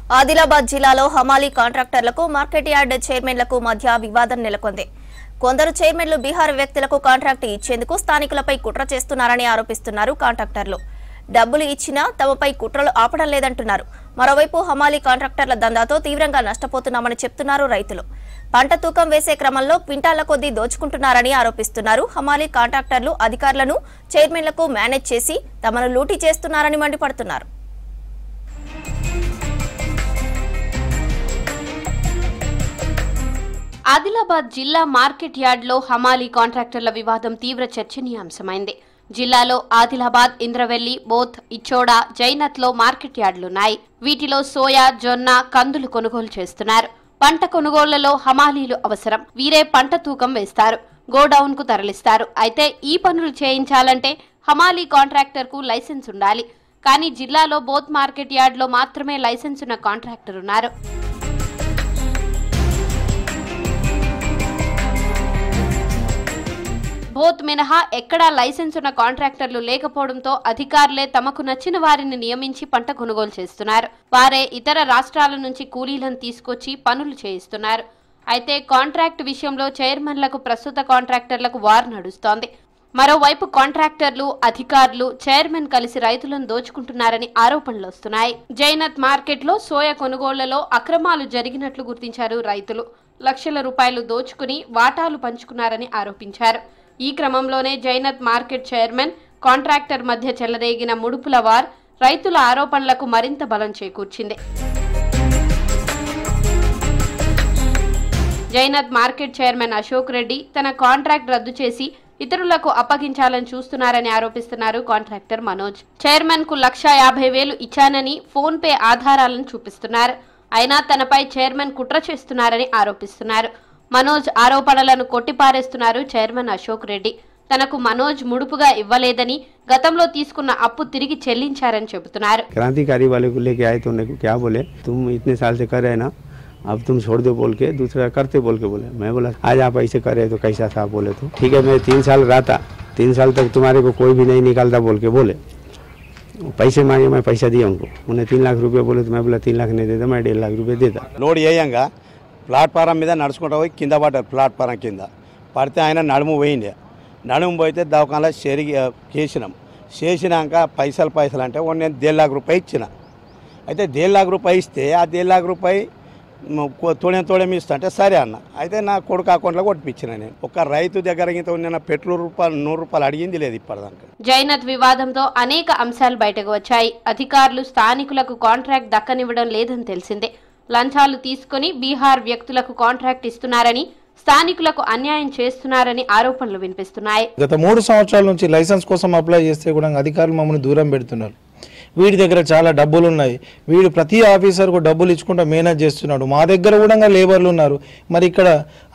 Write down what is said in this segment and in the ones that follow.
ఆదిలాబాద్ జిల్లాలో హమాలీ కాంట్రాక్టర్లకు మార్కెట్ యార్డ్ చైర్మన్లకు మధ్య వివాదం నెలకొంది. కొందరు చైర్మన్లు బీహార్ వ్యక్తులకు కాంట్రాక్ట్ ఇచ్చేందుకు స్థానికులపై కుట్ర చేస్తున్నారని ఆరోపిస్తున్నారు కాంట్రాక్టర్లు. డబ్బులు ఇచ్చినా తమపై కుట్రలు ఆపడం లేదంటున్నారు. మరోవైపు హమాలీ కాంట్రాక్టర్ల దందాతో తీవ్రంగా నష్టపోతున్నామని చెప్తున్నారు రైతులు. పంట తూకం వేసే క్రమంలో క్వింటాళ్ల కొద్దీ దోచుకుంటున్నారని ఆరోపిస్తున్నారు. హమాలీ కాంట్రాక్టర్లు అధికారులను చైర్మన్లకు మేనేజ్ చేసి తమను లూటీ చేస్తున్నారని మండిపడుతున్నారు. ఆదిలాబాద్ జిల్లా మార్కెట్ యార్డ్లో హమాలీ కాంట్రాక్టర్ల వివాదం తీవ్ర చర్చనీయాంశమైంది. జిల్లాలో ఆదిలాబాద్, ఇంద్రవెల్లి, బోత్, ఇచ్చోడా, జైనత్లో మార్కెట్ యార్డులున్నాయి. వీటిలో సోయా, జొన్న, కందులు కొనుగోలు చేస్తున్నారు. పంట కొనుగోళ్లలో హమాలీలు అవసరం. వీరే పంట తూకం వేస్తారు, గోడౌన్ కు తరలిస్తారు. అయితే ఈ పనులు చేయించాలంటే హమాలీ కాంట్రాక్టర్ కు లైసెన్స్ ఉండాలి. కానీ జిల్లాలో బోత్ మార్కెట్ యార్డ్లో మాత్రమే లైసెన్స్ ఉన్న కాంట్రాక్టర్ ఉన్నారు. బోత్ మినహా ఎక్కడా లైసెన్స్ ఉన్న కాంట్రాక్టర్లు లేకపోవడంతో అధికారులే తమకు నచ్చిన వారిని నియమించి పంట కొనుగోలు చేస్తున్నారు. వారే ఇతర రాష్ట్రాల నుంచి కూలీలను తీసుకొచ్చి పనులు చేయిస్తున్నారు. అయితే కాంట్రాక్ట్ విషయంలో చైర్మన్లకు, ప్రస్తుత కాంట్రాక్టర్లకు వార్ నడుస్తోంది. మరోవైపు కాంట్రాక్టర్లు, అధికారులు, చైర్మన్ కలిసి రైతులను దోచుకుంటున్నారని ఆరోపణలు వస్తున్నాయి. జైనత్ మార్కెట్లో సోయా కొనుగోళ్లలో అక్రమాలు జరిగినట్లు గుర్తించారు రైతులు. లక్షల రూపాయలు దోచుకుని వాటాలు పంచుకున్నారని ఆరోపించారు. ఈ క్రమంలోనే జైనత్ మార్కెట్ చైర్మన్, కాంట్రాక్టర్ మధ్య చెలరేగిన ముడుపుల వార్ రైతుల ఆరోపణలకు మరింత బలం చేకూర్చింది. జైనత్ మార్కెట్ చైర్మన్ అశోక్ రెడ్డి తన కాంట్రాక్ట్ రద్దు చేసి ఇతరులకు అప్పగించాలని చూస్తున్నారని ఆరోపిస్తున్నారు కాంట్రాక్టర్ మనోజ్. చైర్మన్ కు 1,50,000 ఇచ్చానని ఫోన్ పే ఆధారాలను చూపిస్తున్నారు. అయినా తనపై చైర్మన్ కుట్ర చేస్తున్నారని ఆరోపిస్తున్నారు. మనోజ్ ఆరోపణలను కొట్టిపారేస్తున్నారు చైర్మన్ అశోక్ రెడ్డి. తనకు మనోజ్ ముడుపుగా ఇవ్వలేదని, గతంలో తీసుకున్న అప్పు తిరిగి చెల్లించారని చెబుతున్నారు. क्रांतिकारी वाले को लेके आए तो उन्हें क्या बोले, तुम इतने साल से कर रहे ना, अब तुम छोड़ दो बोल के दूसरा करते बोल के बोले. मैं बोला आज आप ऐसे कर रहे तो कैसा था? बोले तो ठीक है, मैं 3 साल रहा था, 3 साल तक तुम्हारे को कोई भी नहीं निकालता बोल के बोले. पैसे मांगे, मैं पैसा दिया उनको. उन्हें 3 लाख रुपये बोले तो मैं बोला 3 लाख नहीं देता, मैं 1.5 लाख रुपये देता. లోడ్ వేయంగా ప్లాట్ఫారం మీద నడుచుకుంటూ పోయి కింద పడ్డారు. ప్లాట్ఫారం కింద పడితే ఆయన నడుము పోయింది. నడుము పోయితే దవాఖానలో చేసినాక పైసలు అంటే నేను 1.5 लाख రూపాయలు ఇచ్చిన. అయితే 1.5 लाख రూపాయలు ఇస్తే ఆ 1.5 लाख రూపాయలు తోడేం ఇస్తా అంటే సరే అన్న. అయితే నా కొడుకు అకౌంట్లో కొట్టిపించిన. నేను ఒక రైతు దగ్గర ఉన్న పెట్రోల్ రూపాయలు 100 రూపాయలు అడిగింది లేదు ఇప్పటిదాకా. జైనత్ వివాదంతో అనేక అంశాలు బయటకు వచ్చాయి. అధికారులు స్థానికులకు కాంట్రాక్ట్ దక్కనివ్వడం లేదని తెలిసిందే. లంచాలు తీసుకుని బీహార్ వ్యక్తులకు కాంట్రాక్ట్ ఇస్తున్నారని, స్థానికులకు అన్యాయం చేస్తున్నారని ఆరోపణలు వినిపిస్తున్నాయి. గత 3 సంవత్సరాల నుంచి లైసెన్స్ కోసం అప్లై చేస్తే కూడా అధికారులు మమ్మల్ని దూరం పెడుతున్నారు. వీడి దగ్గర చాలా డబ్బులు ఉన్నాయి, వీడు ప్రతి ఆఫీసర్కు డబ్బులు ఇచ్చుకుంటూ మేనేజ్ చేస్తున్నాడు. మా దగ్గర కూడా లేబర్లు ఉన్నారు. మరి ఇక్కడ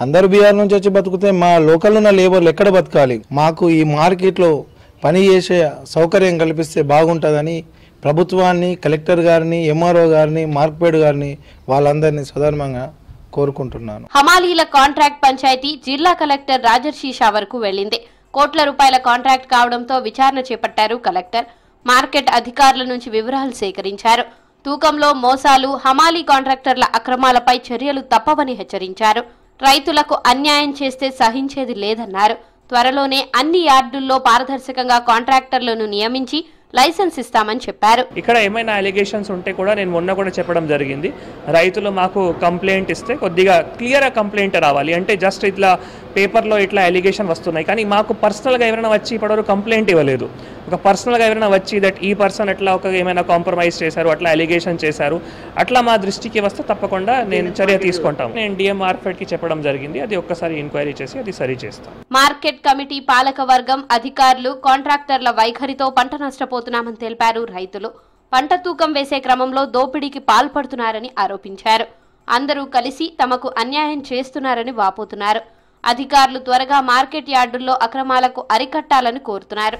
అందరు బీహార్ నుంచి వచ్చి బతుకుతే మా లోకల్ ఉన్న లేబర్లు ఎక్కడ బతకాలి? మాకు ఈ మార్కెట్లో పని చేసే సౌకర్యం కల్పిస్తే బాగుంటుందని ప్రభుత్వాన్ని, కలెక్టర్ గారిని, ఎంఆర్ఓ గారిని, మార్క్పేడ్ గారిని వాళ్ళందరినీ సధర్మంగా కోరుకుంటున్నాను. హమాలీల కాంట్రాక్ట్ పంచాయతీ జిల్లా కలెక్టర్ రాజర్షి షా వరకు వెళ్లింది. కోట్ల రూపాయల కాంట్రాక్ట్ కావడంతో విచారణ చేపట్టారు కలెక్టర్. మార్కెట్ అధికారుల నుంచి వివరాలు సేకరించారు. తూకంలో మోసాలు, హమాలీ కాంట్రాక్టర్ల అక్రమాలపై చర్యలు తప్పవని హెచ్చరించారు. రైతులకు అన్యాయం చేస్తే సహించేది లేదన్నారు. త్వరలోనే అన్ని యార్డుల్లో పారదర్శకంగా కాంట్రాక్టర్లను నియమించి లైసెన్స్ ఇస్తామని చెప్పారు. ఇక్కడ ఏమైనా అలిగేషన్స్ ఉంటే కూడా నేను మొన్న కూడా చెప్పడం జరిగింది. రైతులు మాకు కంప్లైంట్ ఇస్తే కొద్దిగా క్లియర్ కంప్లైంట్ రావాలి. అంటే జస్ట్ ఇట్లా పేపర్లో ఇట్లా అలిగేషన్ వస్తున్నాయి, కానీ మాకు పర్సనల్గా ఎవరైనా వచ్చి ఇప్పటివరకు కంప్లైంట్ ఇవ్వలేదు. ఒక పర్సనల్గా ఎవరైనా వచ్చి దట్ ఈ పర్సన్ అట్లా ఒక ఏమైనా కాంప్రమైజ్ చేశారు, అట్లా అలిగేషన్ చేశారు, అట్లా మా దృష్టికి వస్తే తప్పకుండా నేను చర్య తీసుకుంటాం. నేను డిఎం మార్కెట్కి చెప్పడం జరిగింది. అది ఒక్కసారి ఎంక్వైరీ చేసి అది సరి చేస్తాం. మార్కెట్ కమిటీ, పాలక వర్గం, అధికారులు, కాంట్రాక్టర్ల వైఖరితో పంట నష్టపోతున్నామని తెలిపారు రైతులు. పంట తూకం వేసే క్రమంలో దోపిడీకి పాల్పడుతున్నారని ఆరోపించారు. అందరూ కలిసి తమకు అన్యాయం చేస్తున్నారని వాపోతున్నారు. అధికారులు త్వరగా మార్కెట్ యార్డుల్లో అక్రమాలకు అరికట్టాలని కోరుతున్నారు.